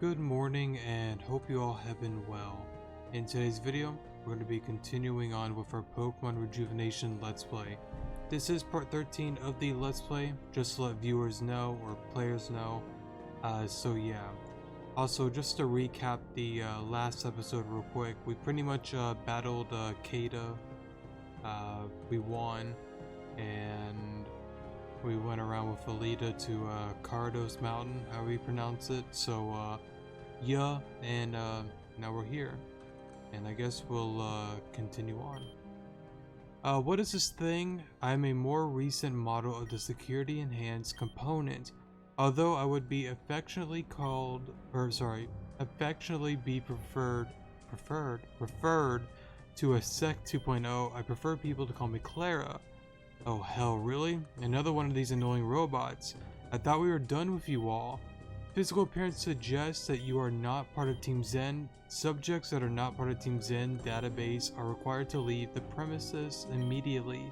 good morning, and hope you all have been well. In today's video, we're going to be continuing on with our Pokemon Rejuvenation Let's Play. This is part 13 of the Let's Play, just to let viewers know, or players know. So yeah. Also, just to recap the last episode real quick, we pretty much battled Kada. We won, and we went around with Alita to Cardos Mountain, however you pronounce it. So yeah, and now we're here, and I guess we'll continue on. What is this thing? I'm a more recent model of the security enhanced component. Although I would be affectionately referred to as Sec 2.0, I prefer people to call me Clara. Oh hell, really? Another one of these annoying robots. I thought we were done with you all. Physical appearance suggests that you are not part of Team Zen. Subjects that are not part of Team Zen database are required to leave the premises immediately.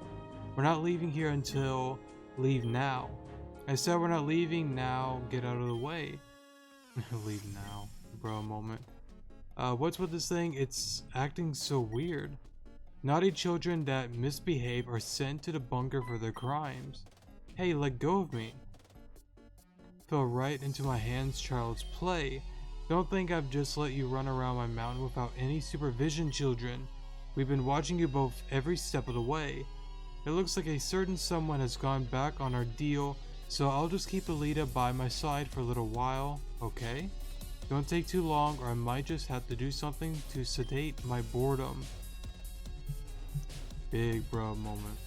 We're not leaving here until... leave now. I said we're not leaving now, get out of the way. Leave now. Bro, a moment. What's with this thing? It's acting so weird. Naughty children that misbehave are sent to the bunker for their crimes. Hey, let go of me. Fell right into my hands, child's play. Don't think I've just let you run around my mountain without any supervision, children. We've been watching you both every step of the way. It looks like a certain someone has gone back on our deal, so I'll just keep Alita by my side for a little while, okay? Don't take too long, or I might just have to do something to sedate my boredom. Big bro moment.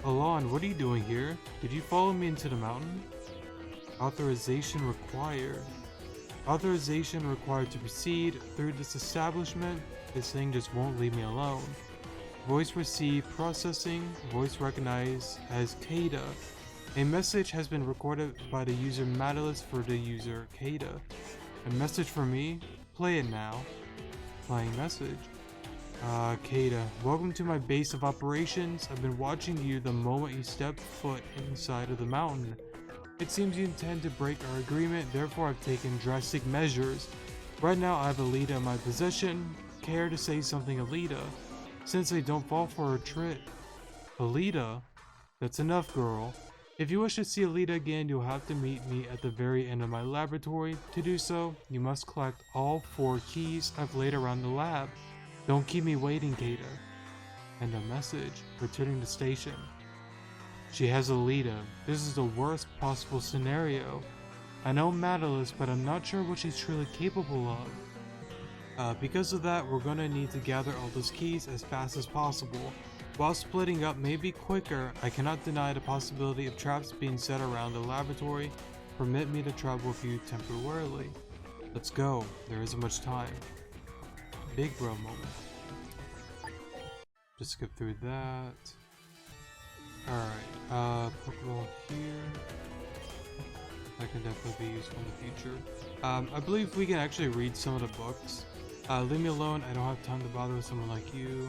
Alon, what are you doing here? Did you follow me into the mountain? Authorization required. Authorization required to proceed through this establishment. This thing just won't leave me alone. Voice received processing. Voice recognized as Kada. A message has been recorded by the user Madalis for the user Kada. A message for me? Play it now. Playing message. Kada, welcome to my base of operations. I've been watching you the moment you stepped foot inside of the mountain. It seems you intend to break our agreement, therefore I've taken drastic measures. Right now I have Alita in my possession. Care to say something, Alita? Since they don't fall for a trick. Alita? That's enough, girl. If you wish to see Alita again, you'll have to meet me at the very end of my laboratory. To do so, you must collect all 4 keys I've laid around the lab. Don't keep me waiting, Kada. And a message, returning to station. She has Alita. This is the worst possible scenario. I know Madalis, but I'm not sure what she's truly capable of. Because of that, we're gonna need to gather all those keys as fast as possible. While splitting up may be quicker, I cannot deny the possibility of traps being set around the laboratory. Permit me to travel with you temporarily. Let's go, there isn't much time. Big bro moment. Just skip through that. Alright, Pokeball here. That can definitely be useful in the future. I believe we can actually read some of the books. Leave me alone, I don't have time to bother with someone like you.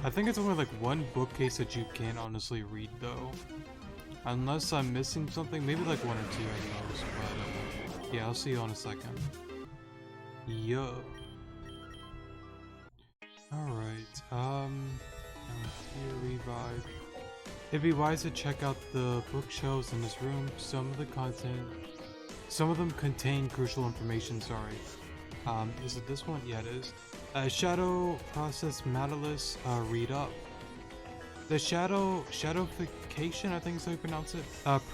I think it's only like one bookcase that you can honestly read though. Unless I'm missing something, maybe like 1 or 2 at most, but yeah, I'll see you in a second. Yo. Alright, here, revive. It'd be wise to check out the bookshelves in this room. Some of them contain crucial information, sorry. Is it this one? Yeah, it is. Shadow process Madalis, read up. The shadowfication, I think is how you pronounce it.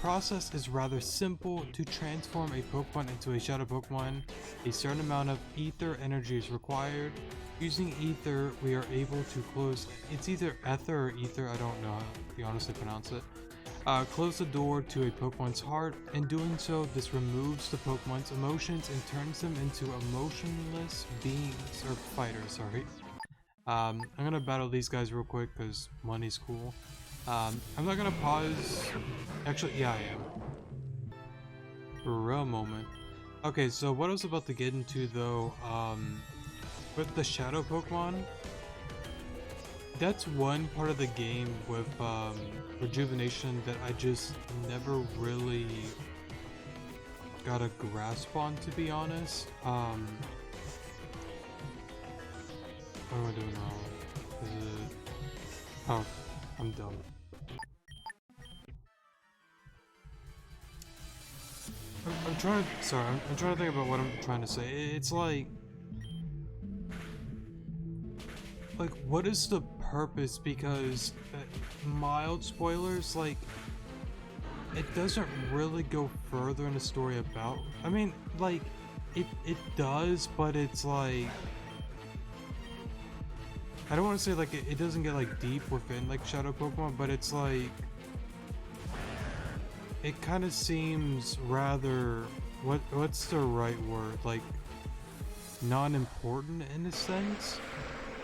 Process is rather simple. To transform a Pokemon into a Shadow Pokemon, a certain amount of ether energy is required. Using ether, we are able to close, it's either ether or ether, I don't know how you honestly pronounce it. Close the door to a Pokemon's heart. In doing so, this removes the Pokemon's emotions and turns them into emotionless beings, or fighters, sorry. I'm gonna battle these guys real quick because money's cool. I'm not gonna pause. Actually, yeah, I am. For a real moment. Okay, so what I was about to get into though, with the Shadow Pokemon, that's one part of the game with Rejuvenation that I just never really got a grasp on, to be honest. What am I doing wrong? Is it... Oh, I'm dumb. I'm trying to... Sorry, I'm trying to think about what I'm trying to say. It's like... what is the purpose? Because... mild spoilers, like... it doesn't really go further in the story about... I mean, like... It does, but it's like... I don't want to say like it doesn't get like deep within like Shadow Pokemon, but it's like it kind of seems rather what's the right word, like non-important in a sense,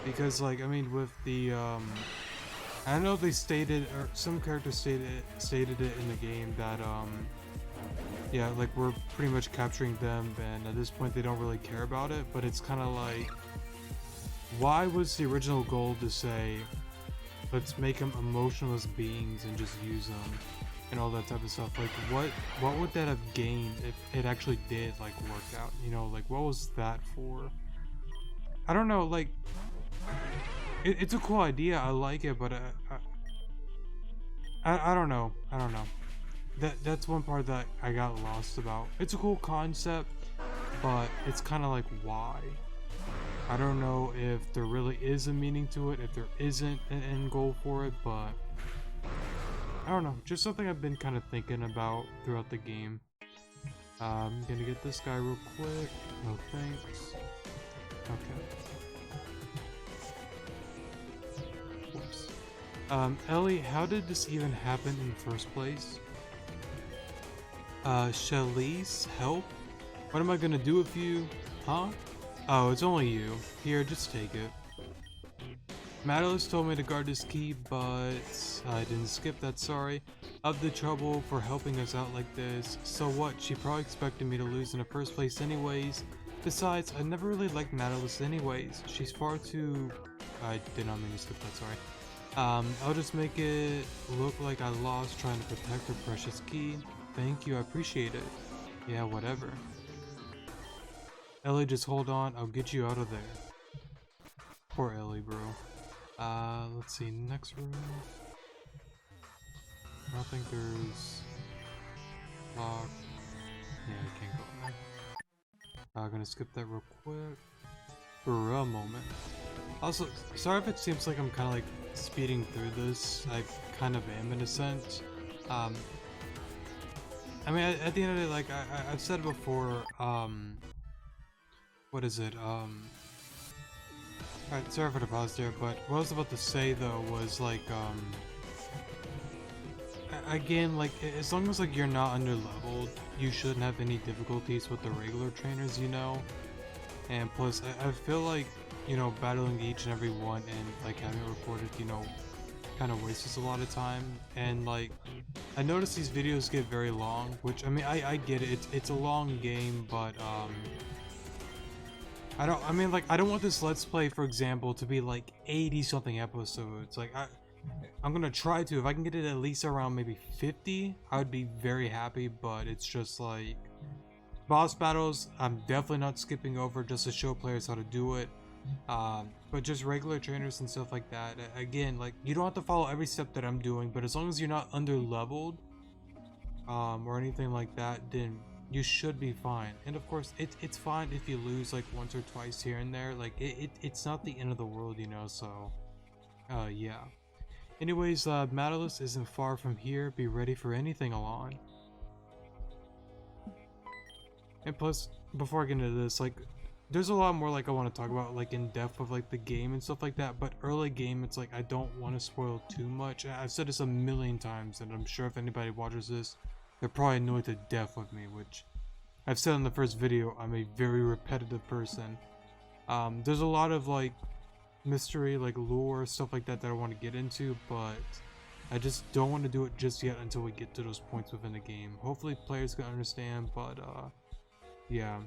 because like I mean with the I know they stated, or some characters stated it in the game that yeah, like we're pretty much capturing them, and at this point they don't really care about it, but it's kind of like, why was the original goal to say, let's make them emotionless beings and just use them and all that type of stuff? Like, what would that have gained if it actually did like work out? You know, like what was that for? I don't know. Like, it's a cool idea. I like it, but I don't know. I don't know. That's one part that I got lost about. It's a cool concept, but it's kind of like, why? I don't know if there really is a meaning to it, if there isn't an end goal for it, but I don't know. Just something I've been kind of thinking about throughout the game. I'm gonna get this guy real quick. No thanks. Okay. Whoops. Ellie, how did this even happen in the first place? Shalise, help? What am I gonna do with you? Huh? Oh, it's only you. Here, just take it. Madeline told me to guard this key, but I didn't skip that, sorry. Of the trouble for helping us out like this. So what? She probably expected me to lose in the first place anyways. Besides, I never really liked Madeline anyways. She's far too... I did not mean to skip that, sorry. I'll just make it look like I lost trying to protect her precious key. Thank you, I appreciate it. Yeah, whatever. Ellie, just hold on, I'll get you out of there. Poor Ellie, bro. Let's see, next room. I don't think there's... lock. Yeah, I can't go in there. I'm gonna skip that real quick. For a moment. Also, sorry if it seems like I'm kind of like speeding through this. I kind of am in a sense. I mean, at the end of the day, like, I've said it before, what is it, alright, sorry for the pause there, but what I was about to say, though, was, like, again, like, as long as, like, you're not under-leveled, you shouldn't have any difficulties with the regular trainers, you know? And plus, I feel like, you know, battling each and every one and, like, having it recorded, you know, kind of wastes a lot of time. And, like, I noticed these videos get very long, which, I mean, I get it, it's a long game, but, I don't want this Let's Play, for example, to be, like, 80-something episodes. Like, I'm gonna try to. If I can get it at least around maybe 50, I would be very happy, but it's just, like, boss battles, I'm definitely not skipping over just to show players how to do it. But just regular trainers and stuff like that, again, like, you don't have to follow every step that I'm doing, but as long as you're not under leveled or anything like that, then you should be fine. And of course, it's fine if you lose like once or twice here and there. Like, it's not the end of the world, you know. So yeah, anyways, Matalus isn't far from here. Be ready for anything, Alon. And plus, before I get into this, like, there's a lot more like I want to talk about, like, in depth of like the game and stuff like that, but early game, it's like I don't want to spoil too much. I've said this a million times, and I'm sure if anybody watches this, they're probably annoyed to death with me, which I've said in the first video, I'm a very repetitive person. There's a lot of like mystery, like lore, stuff like that that I want to get into, but I just don't want to do it just yet until we get to those points within the game. Hopefully players can understand, but yeah.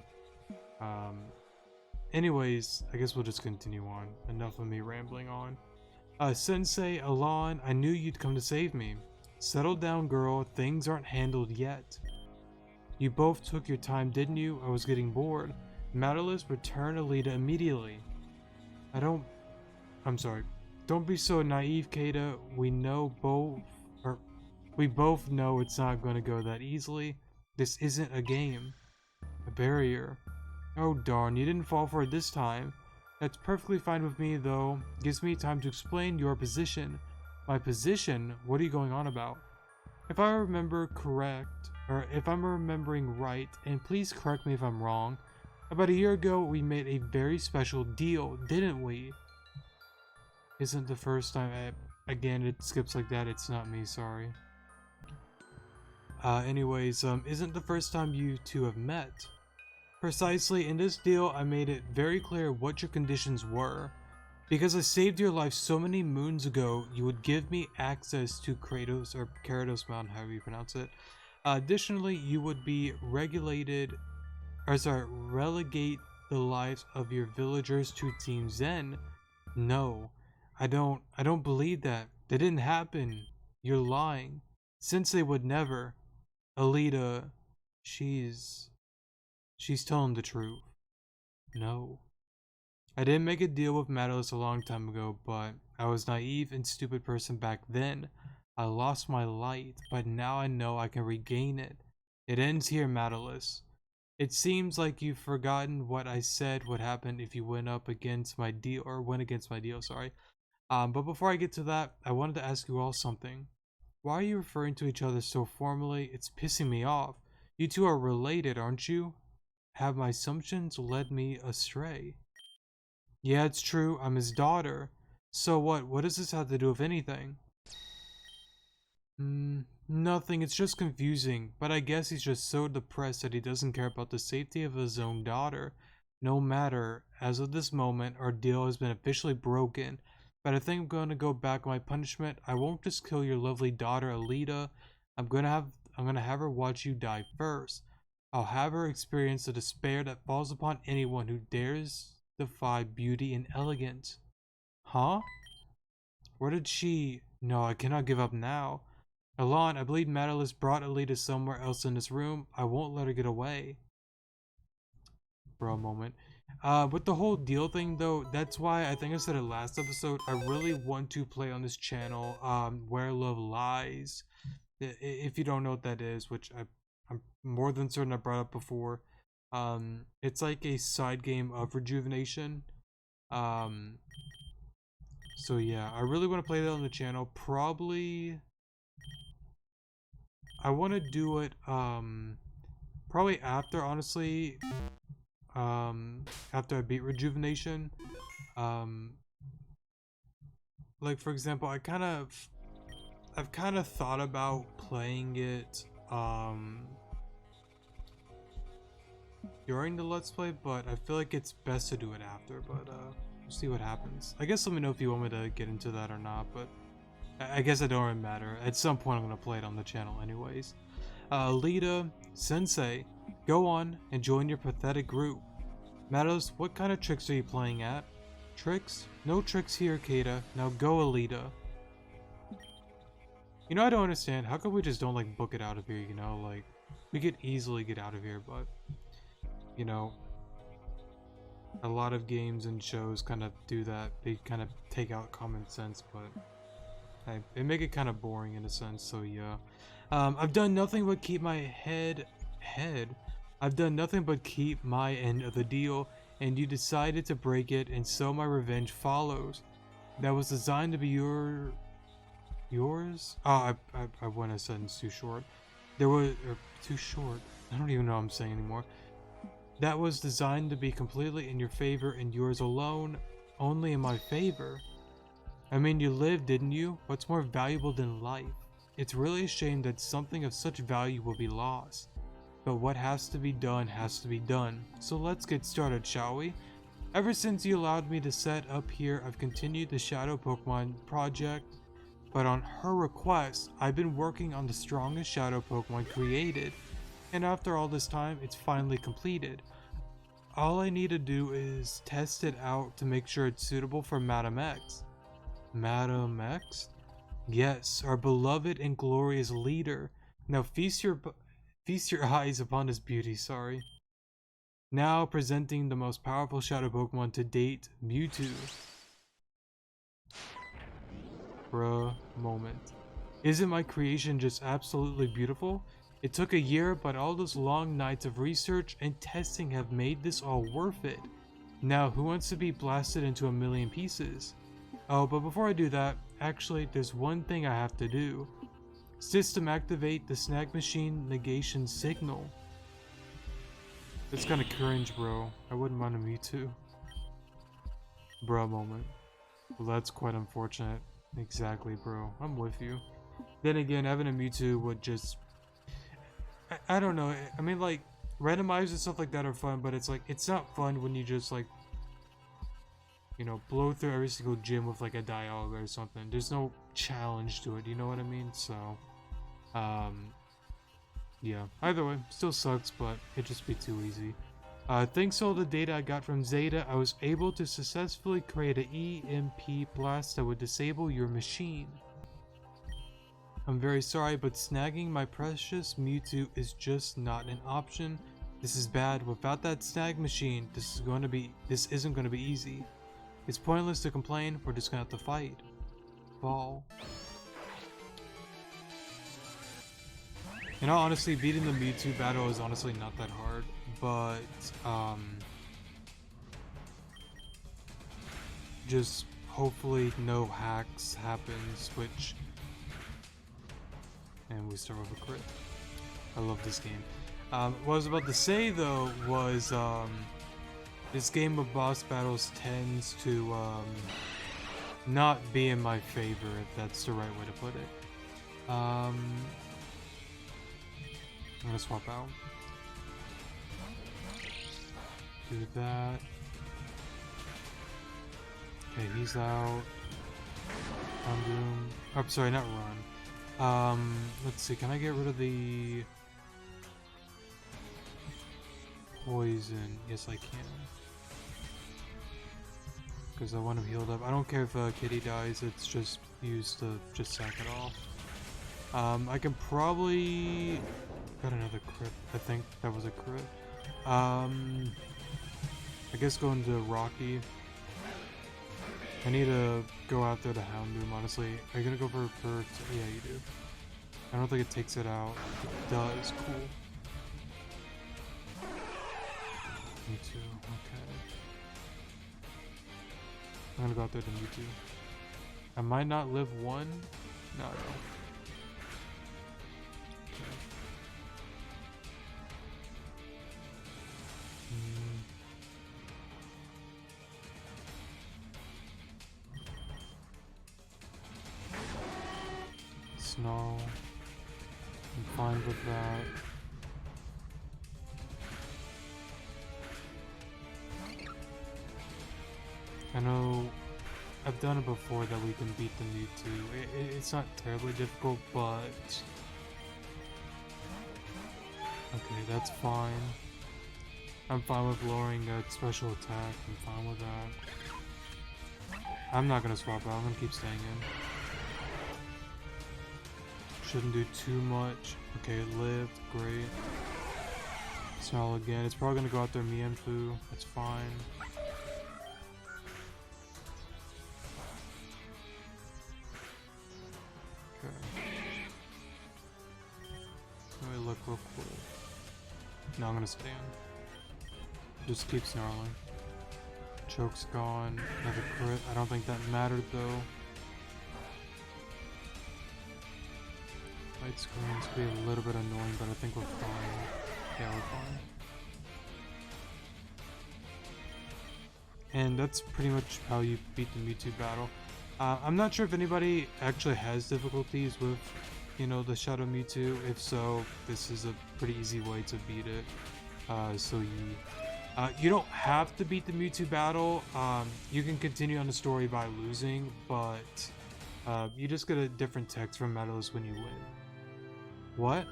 Anyways, I guess we'll just continue on. Enough of me rambling on. Sensei, Alon, I knew you'd come to save me. Settle down, girl. Things aren't handled yet. You both took your time, didn't you? I was getting bored. Madalis, return Alita immediately. I'm sorry. Don't be so naive, Kata. We both know it's not going to go that easily. This isn't a game. A barrier. Oh darn, you didn't fall for it this time. That's perfectly fine with me, though. Gives me time to explain your position. My position? What are you going on about? If I remember correct, or if I'm remembering right, and please correct me if I'm wrong, about a year ago we made a very special deal, didn't we? Isn't the first time again, it skips like that, it's not me, sorry. Isn't the first time you two have met? Precisely, in this deal, I made it very clear what your conditions were. Because I saved your life so many moons ago, you would give me access to Keratos Mountain, however you pronounce it. Additionally, you would be relegate the lives of your villagers to Team Zen. No, I don't believe that. That didn't happen. You're lying. Sensei would never. Alita, she's telling the truth. No. I didn't make a deal with Madalis a long time ago, but I was naive and stupid person back then. I lost my light, but now I know I can regain it. It ends here, Madalis. It seems like you've forgotten what I said would happen if you went against my deal, sorry. But before I get to that, I wanted to ask you all something. Why are you referring to each other so formally? It's pissing me off. You two are related, aren't you? Have my assumptions led me astray? Yeah, it's true. I'm his daughter. So what? What does this have to do with anything? Nothing. It's just confusing. But I guess he's just so depressed that he doesn't care about the safety of his own daughter. No matter. As of this moment, our deal has been officially broken. But I think I'm going to go back on my punishment. I won't just kill your lovely daughter, Alita. I'm gonna have her watch you die first. I'll have her experience the despair that falls upon anyone who dares defy beauty and elegance. Huh? Where did she... No, I cannot give up now. Alon, I believe Madalis brought Alita somewhere else in this room. I won't let her get away. For a moment. With the whole deal thing though, that's why I think I said it last episode, I really want to play on this channel, Where Love Lies. If you don't know what that is, which I'm more than certain I brought up before. It's like a side game of Rejuvenation. So yeah, I really want to play that on the channel. Probably I want to do it probably after, honestly, after I beat Rejuvenation. Like for example, I've kind of thought about playing it during the Let's Play, but I feel like it's best to do it after, but we'll see what happens. I guess let me know if you want me to get into that or not, but I guess it don't really matter. At some point I'm going to play it on the channel anyways. Lita, Sensei, go on and join your pathetic group. Matos, what kind of tricks are you playing at? Tricks? No tricks here, Kata. Now go, Alita. You know, I don't understand. How come we just don't, like, book it out of here, you know? Like, we could easily get out of here, but, you know, a lot of games and shows kind of do that. They kind of take out common sense, but they make it kind of boring in a sense, so yeah. I've done nothing but keep my I've done nothing but keep my end of the deal, and you decided to break it, and so my revenge follows. That was designed to be yours? Oh, I went a sentence too short. Too short. I don't even know what I'm saying anymore. That was designed to be completely in your favor and yours alone, only in my favor. I mean, you lived, didn't you? What's more valuable than life? It's really a shame that something of such value will be lost. But what has to be done has to be done. So let's get started, shall we? Ever since you allowed me to set up here, I've continued the Shadow Pokemon project. But on her request, I've been working on the strongest Shadow Pokemon created. And after all this time, it's finally completed. All I need to do is test it out to make sure it's suitable for Madam X. Madam X? Yes, our beloved and glorious leader. Now feast your eyes upon his beauty, sorry. Now presenting the most powerful Shadow Pokemon to date, Mewtwo. Bruh moment. Isn't my creation just absolutely beautiful? It took a year, but all those long nights of research and testing have made this all worth it. Now, who wants to be blasted into a million pieces? Oh, but before I do that, actually, there's one thing I have to do. System activate the snag machine negation signal. It's kinda cringe, bro. I wouldn't mind a Mewtwo. Bruh moment. Well, that's quite unfortunate. Exactly, bro. I'm with you. Then again, having a Mewtwo would just... I don't know. I mean, like, randomizers and stuff like that are fun, but it's like, it's not fun when you just, like, you know, blow through every single gym with, like, a Dialga or something. There's no challenge to it, you know what I mean? So, yeah. Either way, still sucks, but it'd just be too easy. Thanks to all the data I got from Zeta, I was able to successfully create an EMP blast that would disable your machine. I'm very sorry, but snagging my precious Mewtwo is just not an option. This is bad. Without that snag machine, this isn't gonna be easy. It's pointless to complain, we're just gonna have to fight. Ball. In all honesty, beating the Mewtwo battle is honestly not that hard, but just hopefully no hacks happens, which... And we start with a crit. I love this game. What I was about to say though was this game of boss battles tends to not be in my favor, if that's the right way to put it. I'm gonna swap out. Do that. Okay, he's out. Boom. Oh, sorry, not run. Let's see, can I get rid of the poison? Yes, I can. Because I want him healed up. I don't care if Kitty dies, it's just used to just sack it off. I can probably... Got another crit. I think that was a crit. I guess going to Rocky. I need to go after the Houndoom, honestly. Are you gonna go for a perk? Yeah, you do. I don't think it takes it out. It does. Cool. Me too. Okay. I'm gonna go out there to Mewtwo. I might not live one. No, I don't. Okay. Snarl. I'm fine with that. I know I've done it before that we can beat the Mewtwo. It's not terribly difficult, but... Okay, that's fine. I'm fine with lowering that special attack. I'm fine with that. I'm not gonna swap out. I'm gonna keep staying in. Shouldn't do too much. Okay, it lived. Great. Snarl again. It's probably gonna go out there Mewtwo. That's fine. Okay. Let me look real quick. No, I'm gonna stay in. Just keep snarling. Choke's gone. Another crit. I don't think that mattered though. Light screens be a little bit annoying, but I think we're fine. Yeah, we're fine. And that's pretty much how you beat the Mewtwo battle. I'm not sure if anybody actually has difficulties with, you know, the Shadow Mewtwo. If so, this is a pretty easy way to beat it. You don't have to beat the Mewtwo battle. You can continue on the story by losing, but you just get a different text from medals when you win. What?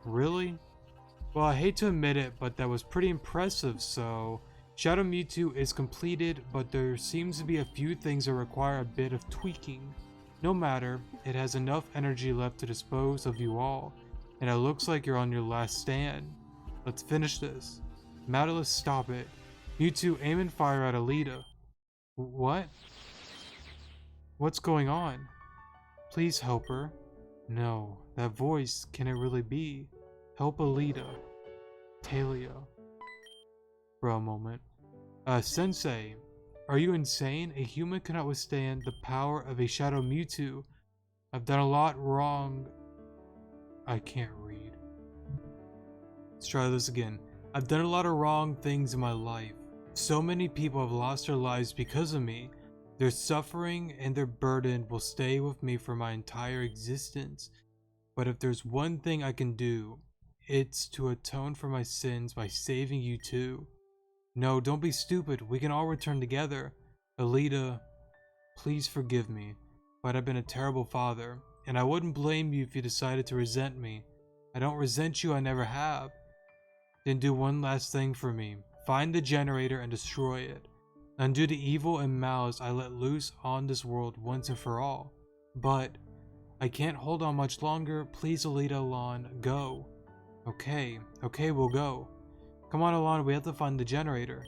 Really? Well, I hate to admit it, but that was pretty impressive, so Shadow Mewtwo is completed, but there seems to be a few things that require a bit of tweaking. No matter, it has enough energy left to dispose of you all, and it looks like you're on your last stand. Let's finish this. Nautilus, stop it. Mewtwo, aim and fire at Alita. What? What's going on? Please help her. No, that voice, can it really be? Help Alita. Talia. For a moment. Sensei, are you insane? A human cannot withstand the power of a Shadow Mewtwo. I've done a lot wrong. I can't read. Let's try this again. I've done a lot of wrong things in my life. So many people have lost their lives because of me. Their suffering and their burden will stay with me for my entire existence. But if there's one thing I can do, it's to atone for my sins by saving you too. No, don't be stupid. We can all return together. Alita, please forgive me, but I've been a terrible father, and I wouldn't blame you if you decided to resent me. I don't resent you, I never have. Then do one last thing for me. Find the generator and destroy it. Undo the evil and malice I let loose on this world once and for all. But I can't hold on much longer. Please, Alita, Alon, go. Okay, we'll go. Come on, Alon, we have to find the generator.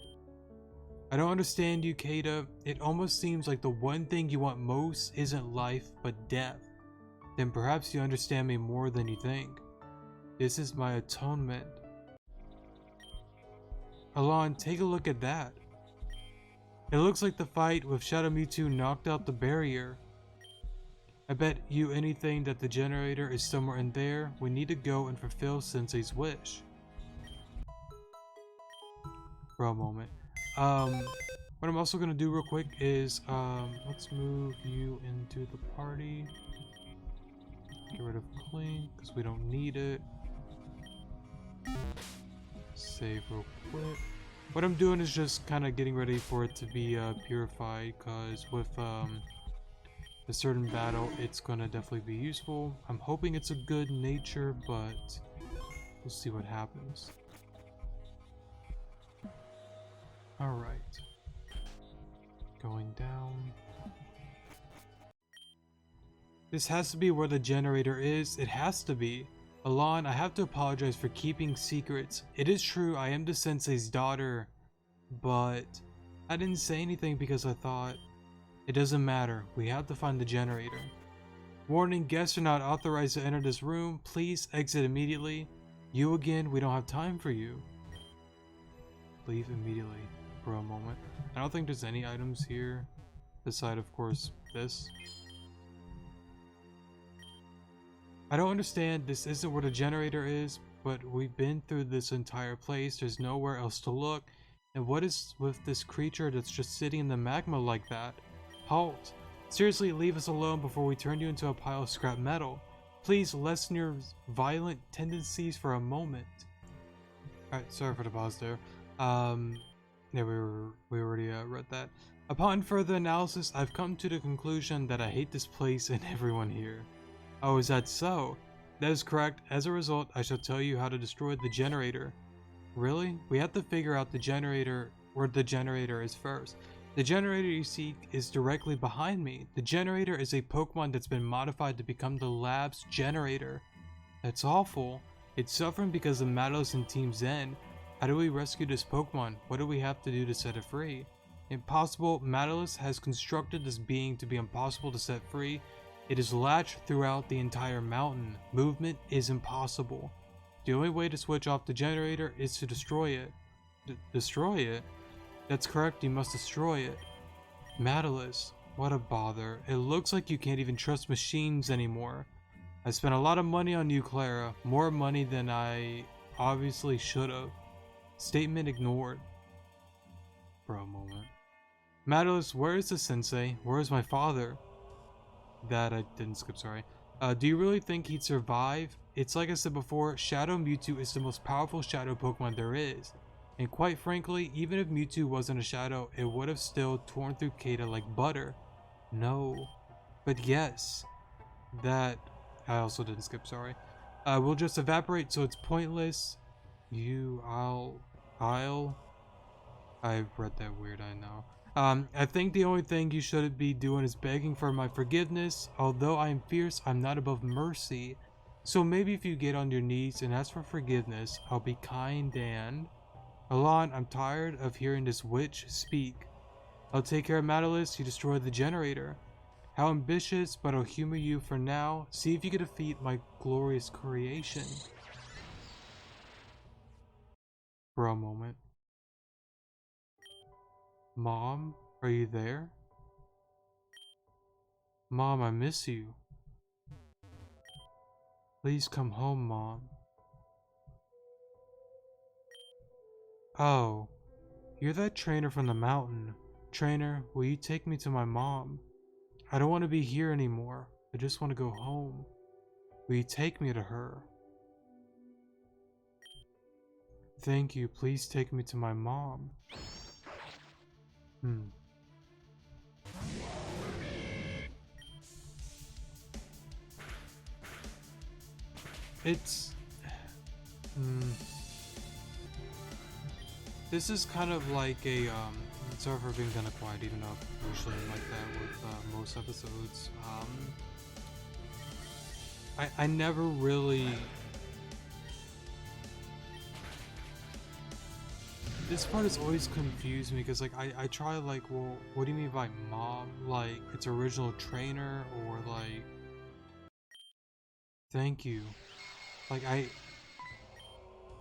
I don't understand you, Kata. It almost seems like the one thing you want most isn't life, but death. Then perhaps you understand me more than you think. This is my atonement. Alon, take a look at that. It looks like the fight with Shadow Mewtwo knocked out the barrier. I bet you anything that the generator is somewhere in there. We need to go and fulfill Sensei's wish. For a moment. What I'm also gonna do real quick is let's move you into the party. Get rid of Clink because we don't need it. Save real quick. What I'm doing is just kind of getting ready for it to be purified, because with a certain battle it's gonna definitely be useful. I'm hoping it's a good nature, but we'll see what happens. Alright. Going down. This has to be where the generator is. It has to be. Alon, I have to apologize for keeping secrets. It is true I am the sensei's daughter, but I didn't say anything because I thought it doesn't matter. We have to find the generator. Warning, guests are not authorized to enter this room. Please exit immediately. You again, we don't have time for you. Leave immediately. For a moment. I don't think there's any items here beside, of course, this. I don't understand. This isn't where the generator is, but we've been through this entire place. There's nowhere else to look. And what is with this creature that's just sitting in the magma like that? Halt! Seriously, leave us alone before we turn you into a pile of scrap metal. Please lessen your violent tendencies for a moment. Alright, sorry for the pause there. Yeah, we already read that. Upon further analysis, I've come to the conclusion that I hate this place and everyone here. Oh, is that so? That is correct. As a result, I shall tell you how to destroy the generator. Really? We have to figure out the generator, where the generator is first. The generator you seek is directly behind me. The generator is a Pokemon that's been modified to become the lab's generator. That's awful. It's suffering because of Matos and Team Zen. How do we rescue this Pokemon? What do we have to do to set it free? Impossible. Matos has constructed this being to be impossible to set free. It is latched throughout the entire mountain. Movement is impossible. The only way to switch off the generator is to destroy it. Destroy it? That's correct, you must destroy it. Matos, what a bother. It looks like you can't even trust machines anymore. I spent a lot of money on you, Clara. More money than I obviously should have. Statement ignored. For a moment. Matos, where is the sensei? Where is my father? That I didn't skip, sorry. Do you really think he'd survive? It's like I said before, Shadow Mewtwo is the most powerful Shadow Pokemon there is. And quite frankly, even if Mewtwo wasn't a Shadow, it would have still torn through Kata like butter. No. But yes. That, I also didn't skip, sorry. Will just evaporate, so it's pointless. I I read that weird, I know. I think the only thing you should be doing is begging for my forgiveness. Although I am fierce, I'm not above mercy. So maybe if you get on your knees and ask for forgiveness, I'll be kind and... Alon, I'm tired of hearing this witch speak. I'll take care of Madalis, you destroy the generator. How ambitious, but I'll humor you for now. See if you can defeat my glorious creation. For a moment. Mom, are you there? Mom, I miss you. Please come home, Mom. Oh, you're that trainer from the mountain. Trainer, will you take me to my mom? I don't want to be here anymore. I just want to go home. Will you take me to her? Thank you. Please take me to my mom. It's... This is kind of like a, sorry for being kind of quiet, even though usually I'm like that with most episodes. I never really... This part has always confused me, because like I try like, well, what do you mean by mom? Like, its original trainer, or like... Thank you. Like, I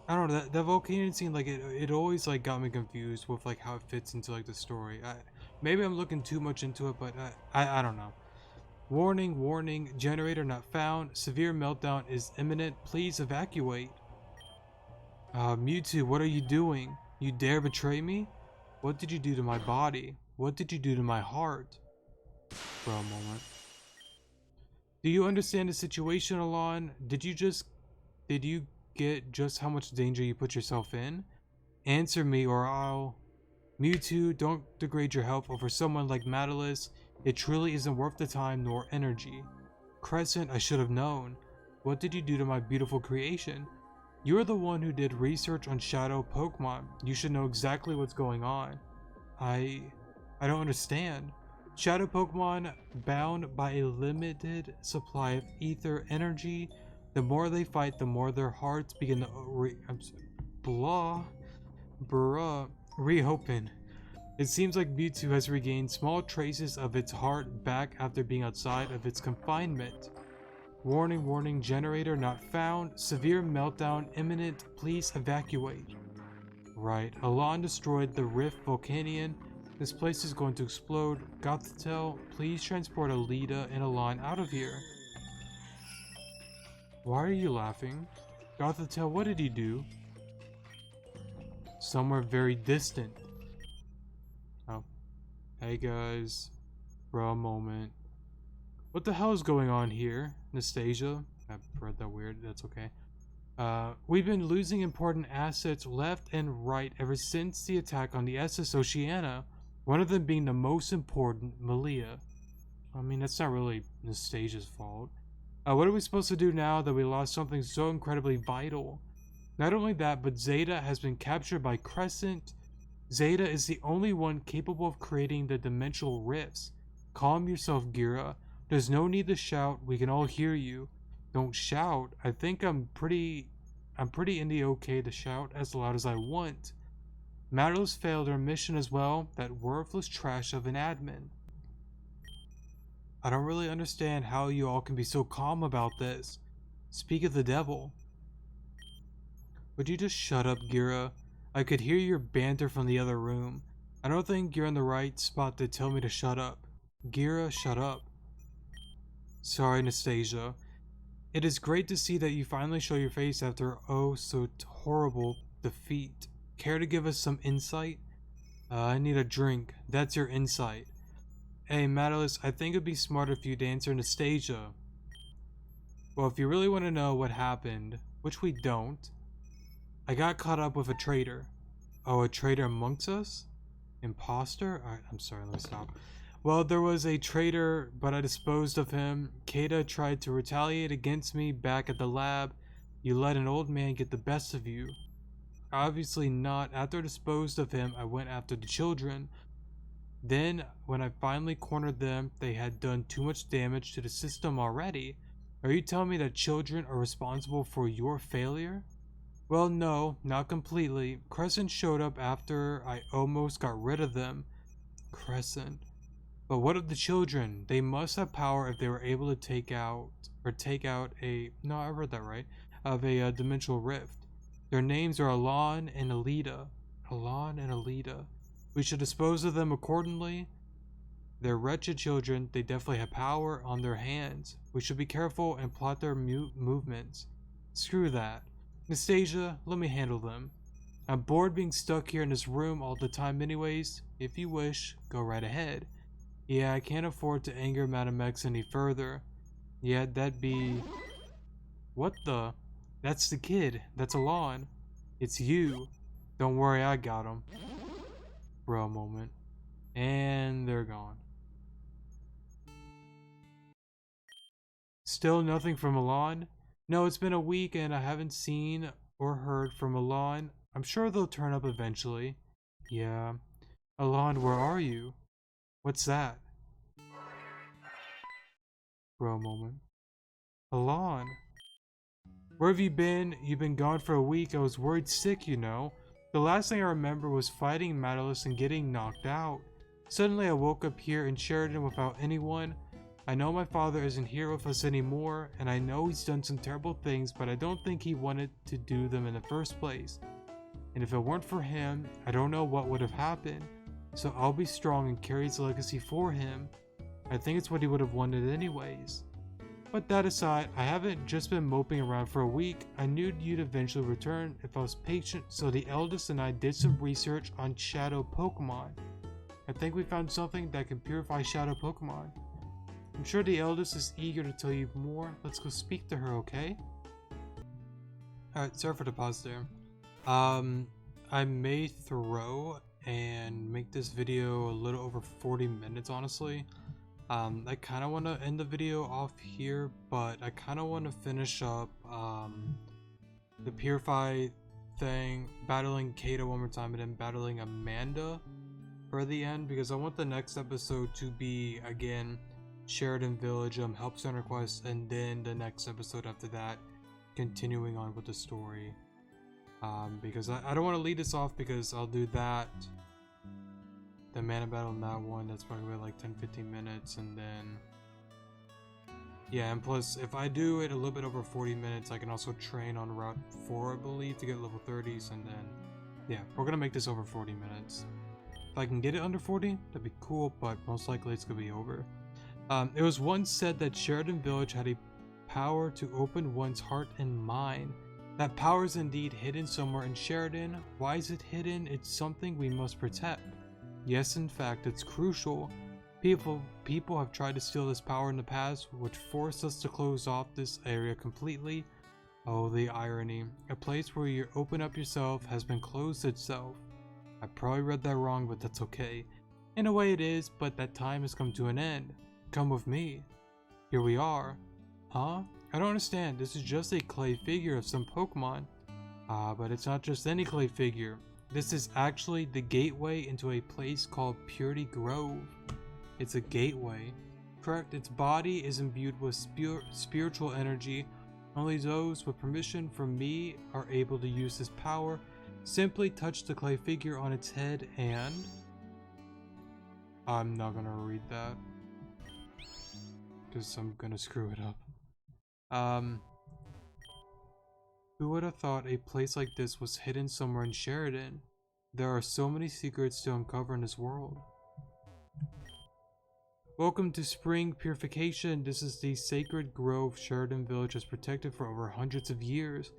don't know, that Volcanian scene, like, it always, like, got me confused with, like, how it fits into, like, the story. Maybe I'm looking too much into it, but I don't know. Warning, warning, generator not found. Severe meltdown is imminent. Please evacuate. Mewtwo, what are you doing? You dare betray me? What did you do to my body? What did you do to my heart? For a moment. Do you understand the situation, Alon? Did you get just how much danger you put yourself in? Answer me or I'll... Mewtwo, don't degrade your health over someone like Madalis. It truly isn't worth the time nor energy. Crescent, I should have known. What did you do to my beautiful creation? You are the one who did research on shadow Pokemon. You should know exactly what's going on. I don't understand. Shadow Pokemon bound by a limited supply of ether energy. The more they fight, the more their hearts begin to reopen. It seems like Mewtwo has regained small traces of its heart back after being outside of its confinement. Warning, warning, generator not found. Severe meltdown imminent. Please evacuate. Right, Alon destroyed the Rift Volcanian. This place is going to explode. Gothitelle, please transport Alita and Alon out of here. Why are you laughing? Gothitelle, what did he do? Somewhere very distant. Oh. Hey guys. For a moment. What the hell is going on here? Nastasia? I've read that weird, that's okay. We've been losing important assets left and right ever since the attack on the SS Oceania. One of them being the most important, Malia. I mean, that's not really Nastasia's fault. What are we supposed to do now that we lost something so incredibly vital? Not only that, but Zeta has been captured by Crescent. Zeta is the only one capable of creating the dimensional rifts. Calm yourself, Gira. There's no need to shout. We can all hear you. Don't shout. I think I'm pretty in the okay to shout as loud as I want. Madalis failed her mission as well. That worthless trash of an admin. I don't really understand how you all can be so calm about this. Speak of the devil. Would you just shut up, Gira? I could hear your banter from the other room. I don't think you're in the right spot to tell me to shut up. Gira, shut up. Sorry, Nastasia. It is great to see that you finally show your face after oh so horrible defeat. Care to give us some insight? I need a drink. That's your insight. Hey, Madalis, I think it'd be smarter if you'd answer Nastasia. Well, if you really want to know what happened, which we don't, I got caught up with a traitor. Oh, a traitor amongst us? Imposter? I'm sorry, let me stop. Well, there was a traitor, but I disposed of him. Kata tried to retaliate against me back at the lab. You let an old man get the best of you. Obviously not. After I disposed of him, I went after the children. Then, when I finally cornered them, they had done too much damage to the system already. Are you telling me that children are responsible for your failure? Well, no, not completely. Crescent showed up after I almost got rid of them. Crescent. But what of the children? They must have power if they were able to take out a, no, I read that right, of a dimensional rift. Their names are Alon and Alita. Alon and Alita. We should dispose of them accordingly. They're wretched children. They definitely have power on their hands. We should be careful and plot their movements. Screw that. Nastasia, let me handle them. I'm bored being stuck here in this room all the time anyways. If you wish, go right ahead. Yeah, I can't afford to anger Madam X any further. Yeah, that'd be... What the? That's the kid. That's Alon. It's you. Don't worry, I got him. Bro, moment. And they're gone. Still nothing from Alon? No, it's been a week and I haven't seen or heard from Alon. I'm sure they'll turn up eventually. Yeah. Alon, where are you? What's that? Bro, moment. Alon. Where have you been? You've been gone for a week. I was worried sick, you know. The last thing I remember was fighting Madalis and getting knocked out. Suddenly I woke up here in Sheridan without anyone. I know my father isn't here with us anymore, and I know he's done some terrible things, but I don't think he wanted to do them in the first place. And if it weren't for him, I don't know what would have happened. So I'll be strong and carry his legacy for him. I think it's what he would have wanted anyways. But that aside, I haven't just been moping around for a week. I knew you'd eventually return if I was patient, so the eldest and I did some research on shadow Pokemon. I think we found something that can purify shadow Pokemon. I'm sure the eldest is eager to tell you more. Let's go speak to her, okay? Alright, sorry for the pause there. I may throw and make this video a little over 40 minutes, honestly. I kind of want to end the video off here, but I kind of want to finish up the Purify thing, battling Kato one more time, and then battling Amanda for the end, because I want the next episode to be, again, Sheridan Village, Help Center quest, and then the next episode after that, continuing on with the story. Because I don't want to lead this off, because I'll do that. The mana battle in that one, that's probably like 10-15 minutes, and then yeah, and plus if I do it a little bit over 40 minutes, I can also train on Route 4, I believe, to get level 30s, and then yeah, we're gonna make this over 40 minutes. If I can get it under 40, that'd be cool, but most likely it's gonna be over. It was once said that Sheridan Village had a power to open one's heart and mind. That power is indeed hidden somewhere in Sheridan. Why is it hidden? It's something we must protect. Yes, in fact, it's crucial. People have tried to steal this power in the past, which forced us to close off this area completely. Oh, the irony. A place where you open up yourself has been closed itself. I probably read that wrong, but that's okay. In a way it is, but that time has come to an end. Come with me. Here we are. Huh? I don't understand. This is just a clay figure of some Pokemon. But it's not just any clay figure. This is actually the gateway into a place called Purity Grove. It's a gateway. Correct, its body is imbued with spiritual energy. Only those with permission from me are able to use this power. Simply touch the clay figure on its head and... I'm not gonna read that, because I'm gonna screw it up. Who would have thought a place like this was hidden somewhere in Sheridan? There are so many secrets to uncover in this world. Welcome to Spring Purification. This is the sacred grove Sheridan Village has protected for over hundreds of years.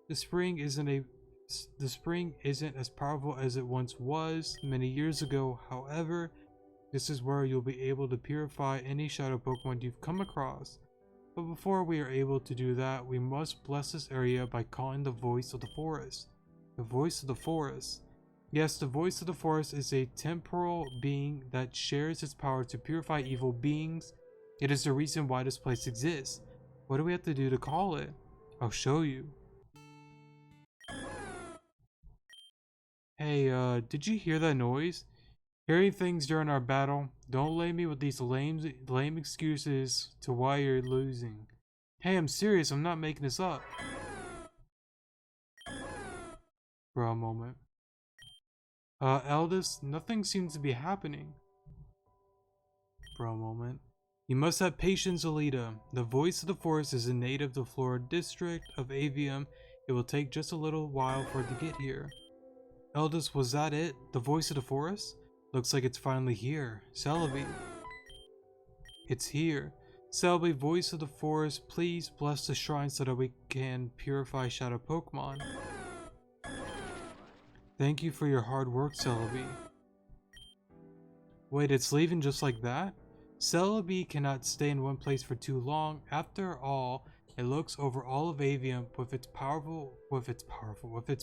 The spring isn't as powerful as it once was many years ago. However, this is where you'll be able to purify any shadow Pokemon you've come across. But before we are able to do that, we must bless this area by calling the Voice of the Forest. The Voice of the Forest. Yes, the Voice of the Forest is a temporal being that shares its power to purify evil beings. It is the reason why this place exists. What do we have to do to call it? I'll show you. Hey, did you hear that noise? Hearing things during our battle, don't lay me with these lame excuses to why you're losing. Hey, I'm serious, I'm not making this up. For a moment. Eldest, nothing seems to be happening. For a moment. You must have patience, Alita. The voice of the forest is a native to Flora district of Avium. It will take just a little while for it to get here. Eldest, was that it? The voice of the forest? Looks like it's finally here. Celebi. It's here. Celebi, voice of the forest, please bless the shrine so that we can purify shadow Pokemon. Thank you for your hard work, Celebi. Wait, it's leaving just like that? Celebi cannot stay in one place for too long. After all, it looks over all of Avium with its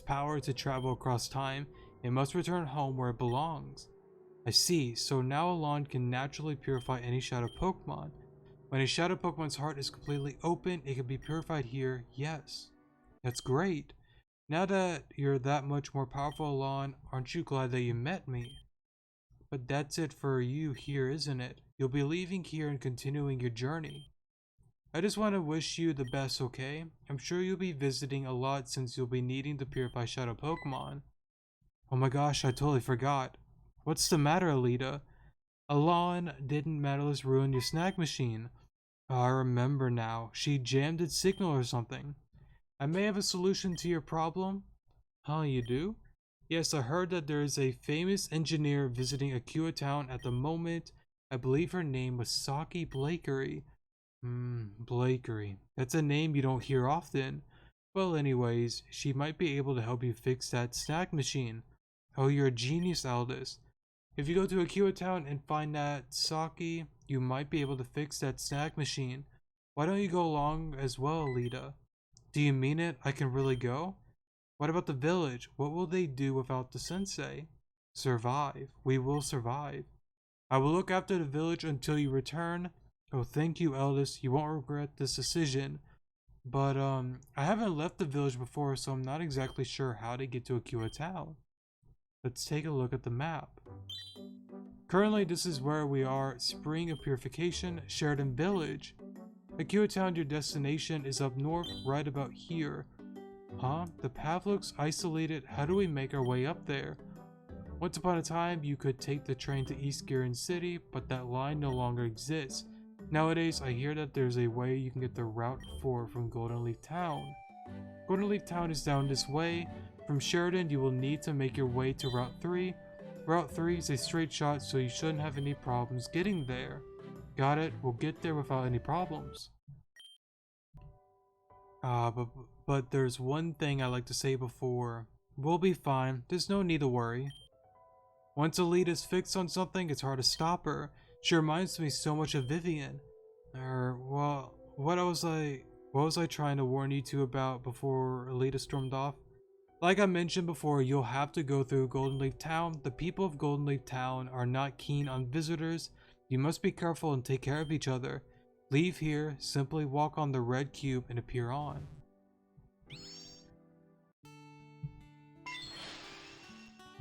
power to travel across time. It must return home where it belongs. I see, so now Alon can naturally purify any shadow Pokemon. When a shadow Pokemon's heart is completely open, it can be purified here, yes. That's great. Now that you're that much more powerful, Alon, aren't you glad that you met me? But that's it for you here, isn't it? You'll be leaving here and continuing your journey. I just want to wish you the best, okay? I'm sure you'll be visiting a lot since you'll be needing to purify shadow Pokemon. Oh my gosh, I totally forgot. What's the matter, Alita? Alon didn't Metalist ruin your snack machine? Oh, I remember now. She jammed its signal or something. I may have a solution to your problem. Huh, you do? Yes, I heard that there is a famous engineer visiting Akua Town at the moment. I believe her name was Saki Blakery. Blakery. That's a name you don't hear often. Well, anyways, she might be able to help you fix that snack machine. Oh, you're a genius, Aldous. If you go to Akua Town and find that Saki, you might be able to fix that snack machine. Why don't you go along as well, Alita? Do you mean it? I can really go? What about the village? What will they do without the sensei? Survive. We will survive. I will look after the village until you return. Oh, thank you, Eldest. You won't regret this decision. But, I haven't left the village before, so I'm not exactly sure how to get to Akua Town. Let's take a look at the map. Currently, this is where we are. Spring of Purification, Sheridan Village. Akua Town, your destination, is up north, right about here. Huh? The path looks isolated. How do we make our way up there? Once upon a time, you could take the train to East Giron City, but that line no longer exists. Nowadays, I hear that there's a way you can get to Route 4 from Golden Leaf Town. Golden Leaf Town is down this way. From Sheridan, you will need to make your way to Route 3. Route 3 is a straight shot, so you shouldn't have any problems getting there. Got it? We'll get there without any problems. But there's one thing I like to say before. We'll be fine. There's no need to worry. Once Alita's fixed on something, it's hard to stop her. She reminds me so much of Vivian. Well, what was I trying to warn you two about before Alita stormed off? Like I mentioned before, you'll have to go through Golden Leaf Town. The people of Golden Leaf Town are not keen on visitors. You must be careful and take care of each other. Leave here, simply walk on the red cube and appear on.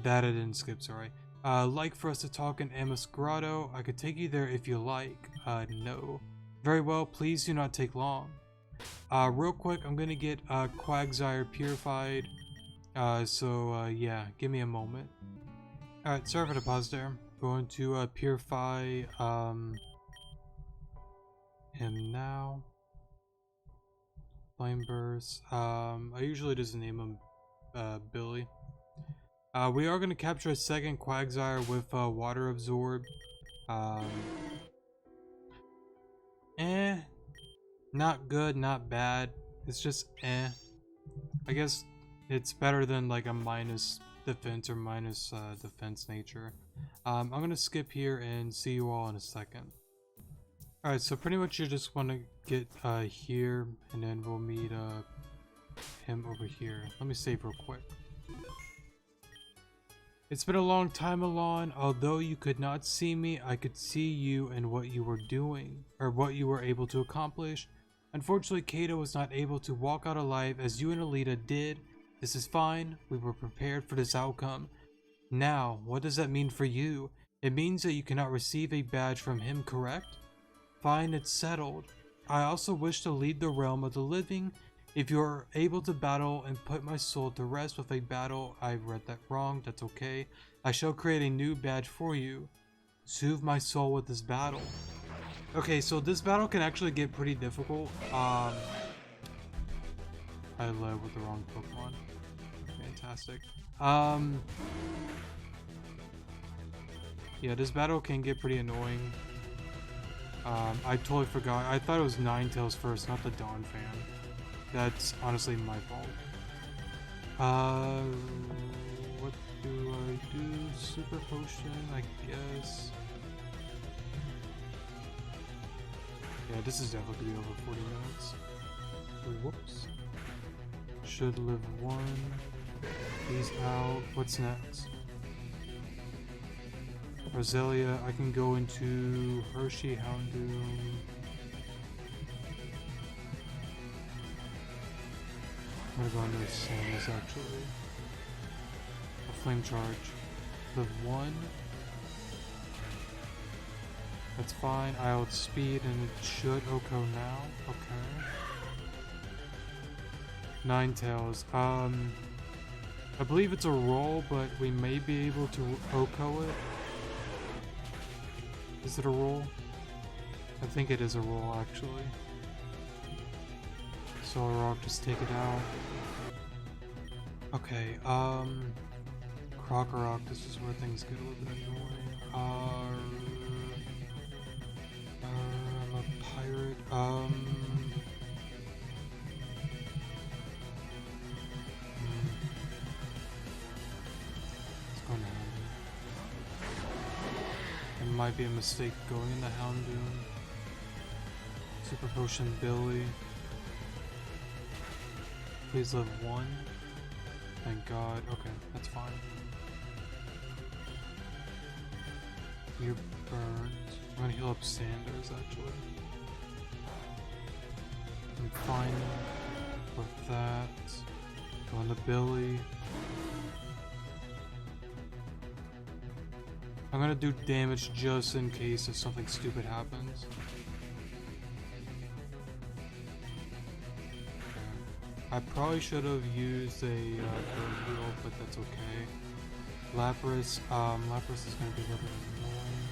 That I didn't skip, sorry. Like for us to talk in Amos Grotto, I could take you there if you like. No. Very well, please do not take long. Real quick, I'm gonna get Quagsire purified. Yeah, give me a moment. Alright, sorry for the pause there. Going to purify him now. Flame Burst. I usually just name him Billy. We are going to capture a second Quagsire with Water Absorb. Not good, not bad. It's just I guess it's better than like a minus defense or minus defense nature. I'm going to skip here and see you all in a second. Alright, so pretty much you just want to get here, and then we'll meet him over here. Let me save real quick. It's been a long time, Alon. Although you could not see me, I could see you and what you were doing, or what you were able to accomplish. Unfortunately, Kato was not able to walk out alive as you and Alita did. This is fine. We were prepared for this outcome. Now, what does that mean for you? It means that you cannot receive a badge from him, correct? Fine, it's settled. I also wish to lead the realm of the living. If you are able to battle and put my soul to rest with a battle, I read that wrong, that's okay. I shall create a new badge for you. Soothe my soul with this battle. Okay, so this battle can actually get pretty difficult. I led with the wrong Pokemon. Fantastic. Yeah, this battle can get pretty annoying. I totally forgot. I thought it was Ninetales first, not the Dawn fan. That's honestly my fault. What do I do? Super Potion, I guess. Yeah, this is definitely gonna be over 40 minutes. Whoops. Should live 1. He's out. What's next? Roselia, I can go into Hershey, Houndoom. I'm gonna go into Samus actually. A Flame Charge. Live 1. That's fine. I outspeed and it should OHKO now. Okay. Ninetales. I believe it's a roll, but we may be able to OHKO it. Is it a roll? I think it is a roll, actually. Solar Rock, just take it out. Okay, Krokorok, this is where things get a little bit annoying. I'm a pirate. Let's go now. It might be a mistake going in the Houndoom. Super Potion Billy. Please live 1. Thank God. Okay, that's fine. You're burnt. I'm gonna heal up Sanders actually. I'm fine with that. Going to Billy. I'm gonna do damage just in case if something stupid happens. I probably should have used a heal, but that's okay. Lapras, Lapras is gonna be a little bit annoying.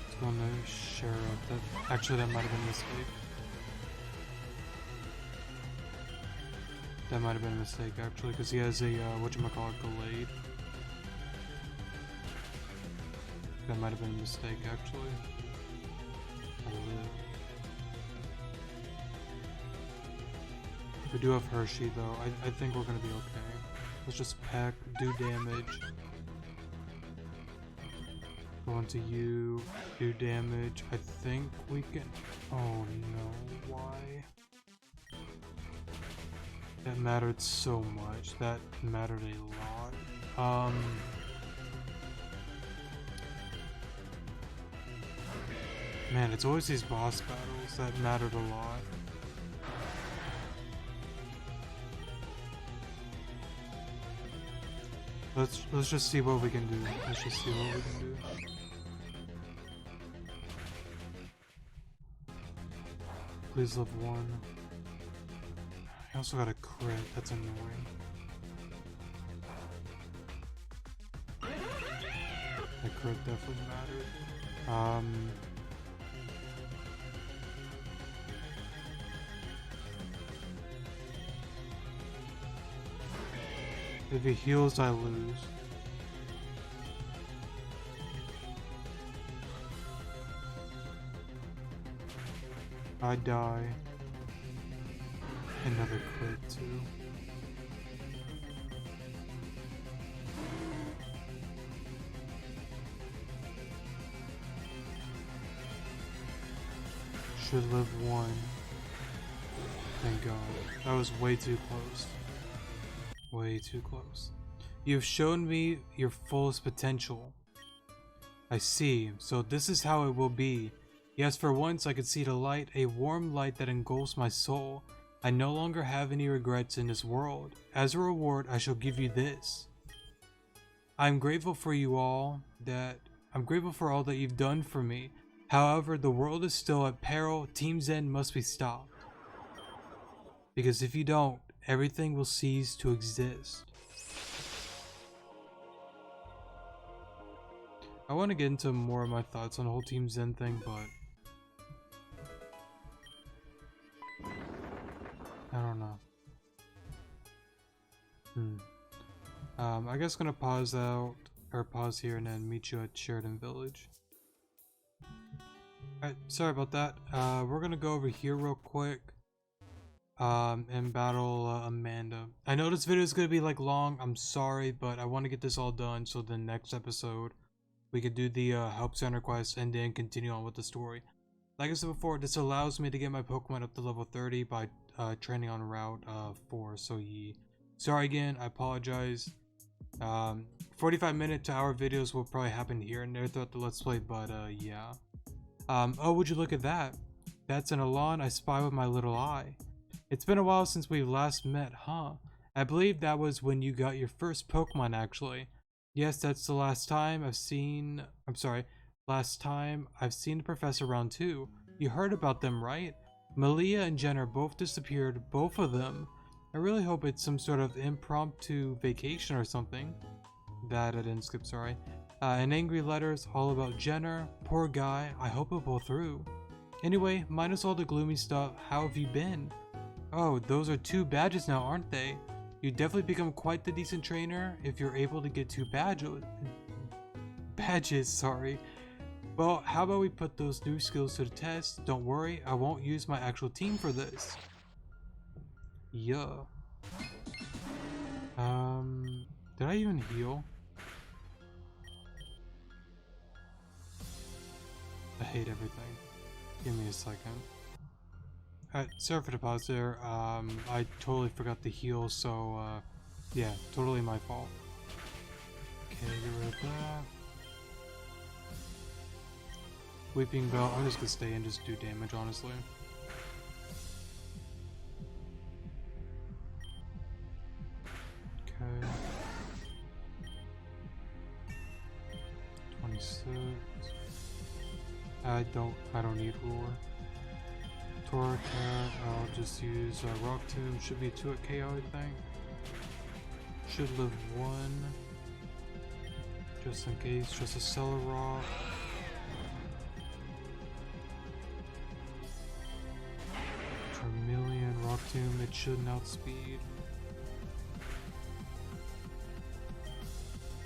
Let's go on the Sheriff. Actually, that might have been a mistake. That might have been a mistake, actually, because he has a, whatchamacallit, Gallade. That might have been a mistake, actually. I live. We do have Hershey, though. I think we're gonna be okay. Let's just peck, do damage. Go into you, do damage. I think we can... Oh no, why? That mattered so much. That mattered a lot. Man, it's always these boss battles that mattered a lot. Let's just see what we can do. Let's just see what we can do. Please live 1. I also got a crit, that's annoying. That crit definitely mattered. If he heals, I lose. I die. Another crit too. Should live 1. Thank God. That was way too close. Way too close. You've shown me your fullest potential. I see. So this is how it will be. Yes, for once I could see the light, a warm light that engulfs my soul. I no longer have any regrets in this world. As a reward, I shall give you this. I'm grateful for all that you've done for me. However, the world is still at peril. Team Zen must be stopped. Because if you don't, everything will cease to exist. I want to get into more of my thoughts on the whole Team Zen thing, but I don't know. I guess gonna pause here and then meet you at Sheridan Village. Alright, sorry about that. We're gonna go over here real quick. And battle Amanda. I know this video is gonna be like long, I'm sorry, but I want to get this all done so the next episode we could do the help center quest and then continue on with the story. Like I said before, this allows me to get my Pokemon up to level 30 by training on Route 4, so sorry again, I apologize. 45-minute to hour videos will probably happen here and there throughout the Let's Play, but yeah. Oh, would you look at that? That's an Elan I spy with my little eye. It's been a while since we last met, huh? I believe that was when you got your first Pokemon, actually. Yes, that's the last time I've seen the professor around too. You heard about them, right? Malia and Jen are both disappeared, both of them. I really hope it's some sort of impromptu vacation or something. That I didn't skip, sorry. And angry letters all about Jenner. Poor guy, I hope it'll pull through. Anyway, minus all the gloomy stuff, how have you been? Oh, those are 2 badges now, aren't they? You definitely become quite the decent trainer if you're able to get 2 badges, sorry. Well, how about we put those new skills to the test? Don't worry, I won't use my actual team for this. Yeah. Did I even heal? I hate everything. Give me a second. Alright, sorry for the pause there. I totally forgot to heal, so yeah, totally my fault. Okay, get rid of that. Weeping Bell, I'm just gonna stay and just do damage, honestly. Okay. 26. I don't need Roar. Torcat, I'll just use Rock Tomb, should be 2 at KO, I think. Should live 1. Just in case, just a Cellar Rock. Charmeleon, Rock Tomb, it shouldn't outspeed.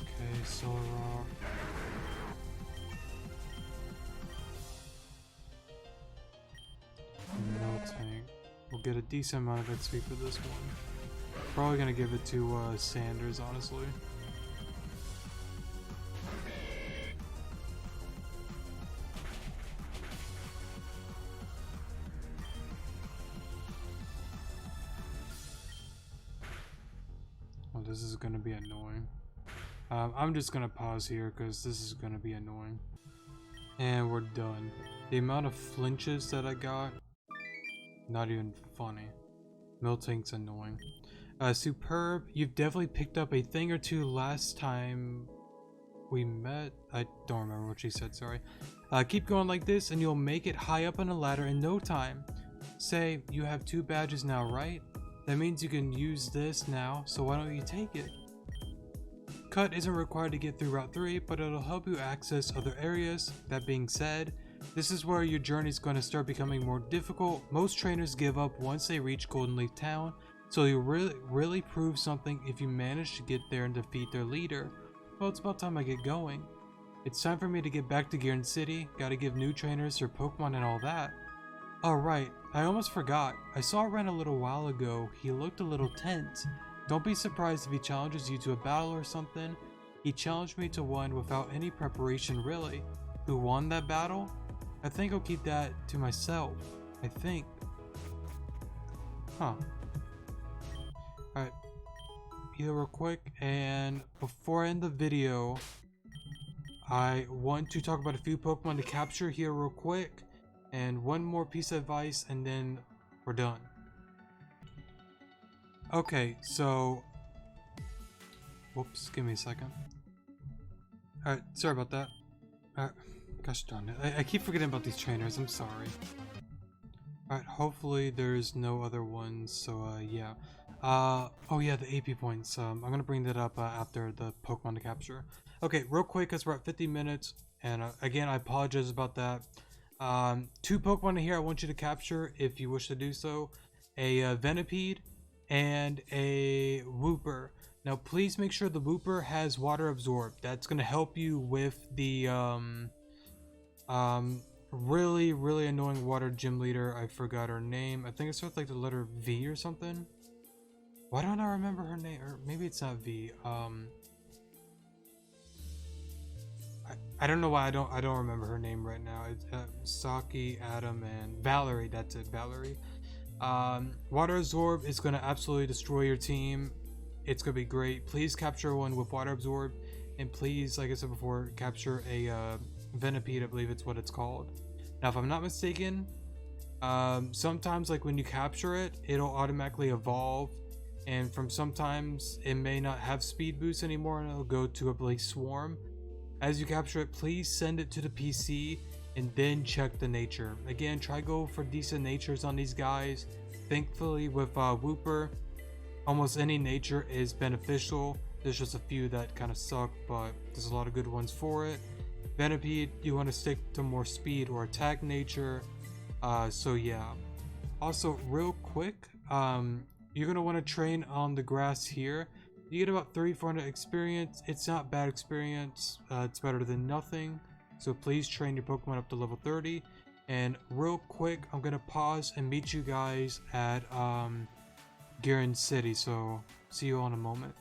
Okay, Cellar Rock. Tank. We'll get a decent amount of XP for this one. Probably gonna give it to Sanders, honestly. Well, this is gonna be annoying. I'm just gonna pause here because this is gonna be annoying. And we're done. The amount of flinches that I got, not even funny. Miltank's annoying. Superb, you've definitely picked up a thing or two last time we met. I don't remember what she said, sorry. Keep going like this and you'll make it high up on the ladder in no time. Say, you have 2 badges now, right? That means you can use this now, so why don't you take it? Cut isn't required to get through Route 3, but it'll help you access other areas. That being said, this is where your journey is going to start becoming more difficult. Most trainers give up once they reach Golden Leaf Town, so you'll really prove something if you manage to get there and defeat their leader. Well, it's about time I get going. It's time for me to get back to Garden City. Gotta give new trainers their Pokemon and all that. Alright, I almost forgot. I saw Ren a little while ago. He looked a little tense. Don't be surprised if he challenges you to a battle or something. He challenged me to one without any preparation, really. Who won that battle? I think I'll keep that to myself. I think. Huh. Alright. Heal real quick, and before I end the video, I want to talk about a few Pokemon to capture here real quick, and one more piece of advice, and then we're done. Okay, so... Whoops, give me a second. Alright, sorry about that. Gosh darn it. I keep forgetting about these trainers, I'm sorry. Alright, hopefully there's no other ones, so yeah. Oh yeah, the AP points. I'm gonna bring that up after the Pokemon to capture. Okay, real quick, because we're at 50 minutes, and again, I apologize about that. 2 Pokemon here I want you to capture, if you wish to do so. A Venipede and a Wooper. Now, please make sure the Wooper has Water Absorb. That's gonna help you with the, really annoying water gym leader. I forgot her name. I think it starts like the letter V or something. Why don't I remember her name? Or maybe it's not V. I don't know why I don't remember her name right now. It's Saki, Adam, and Valerie. That's it, Valerie. Water Absorb is gonna absolutely destroy your team. It's gonna be great. Please capture one with Water Absorb, and please, like I said before, capture a Venipede. I believe it's what it's called. Now, if I'm not mistaken, sometimes like when you capture it, it'll automatically evolve, and from sometimes it may not have speed boost anymore, and it'll go to, I believe, Swarm. As you capture it, please send it to the PC and then check the nature. Again, try go for decent natures on these guys. Thankfully, with Wooper, almost any nature is beneficial. There's just a few that kind of suck, but there's a lot of good ones for it. Venipede, you want to stick to more speed or attack nature. So yeah. Also, real quick, you're gonna want to train on the grass here. You get about 300-400 experience. It's not bad experience. It's better than nothing. So please train your Pokemon up to level 30. And real quick, I'm gonna pause and meet you guys at Giron City. So see you all in a moment.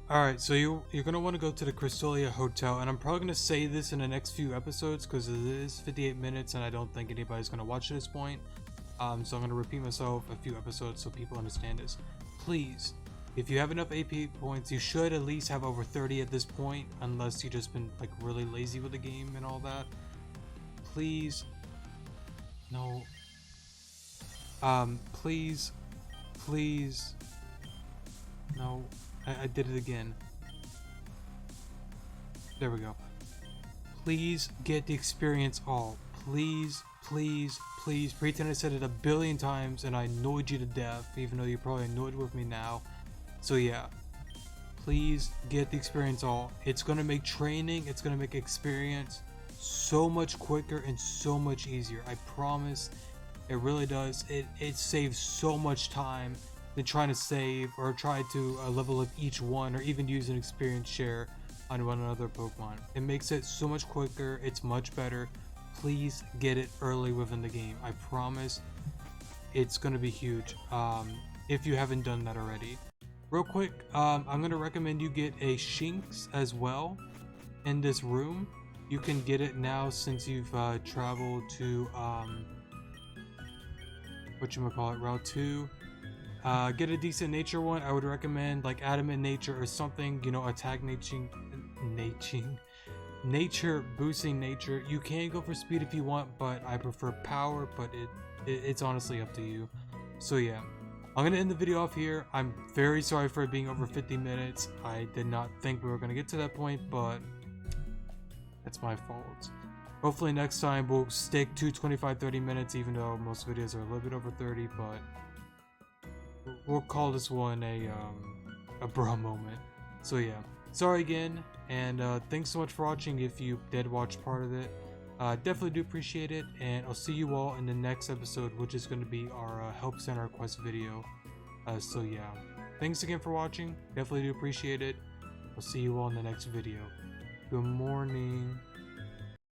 Alright, so you're gonna want to go to the Crystalia Hotel, and I'm probably gonna say this in the next few episodes because it is 58 minutes and I don't think anybody's gonna watch at this point. So I'm gonna repeat myself a few episodes so people understand this. Please, if you have enough AP points, you should at least have over 30 at this point, unless you've just been like really lazy with the game and all that. Please, no. Please, no. I did it again. There we go. Please get the experience all. Please. Pretend I said it a billion times and I annoyed you to death, even though you're probably annoyed with me now. So yeah, please get the experience all. It's gonna make training, it's gonna make experience so much quicker and so much easier. I promise, it really does. It saves so much time than trying to save or try to level up each one or even use an experience share on one another Pokemon. It makes it so much quicker, it's much better. Please get it early within the game. I promise it's gonna be huge if you haven't done that already. Real quick, I'm gonna recommend you get a Shinx as well in this room. You can get it now since you've traveled to Route 2. Get a decent nature one. I would recommend like Adamant Nature or something, you know, attack nature boosting nature. You can go for speed if you want, but I prefer power, but it's honestly up to you. So yeah, I'm gonna end the video off here. I'm very sorry for it being over 50 minutes. I did not think we were gonna get to that point, but that's my fault. Hopefully next time we'll stick to 25-30 minutes, even though most videos are a little bit over 30, but we'll call this one a bro moment. So yeah, sorry again, and thanks so much for watching if you did watch part of it. Definitely do appreciate it, and I'll see you all in the next episode, which is going to be our Help Center Quest video. So yeah, thanks again for watching. Definitely do appreciate it. I'll see you all in the next video. Good morning.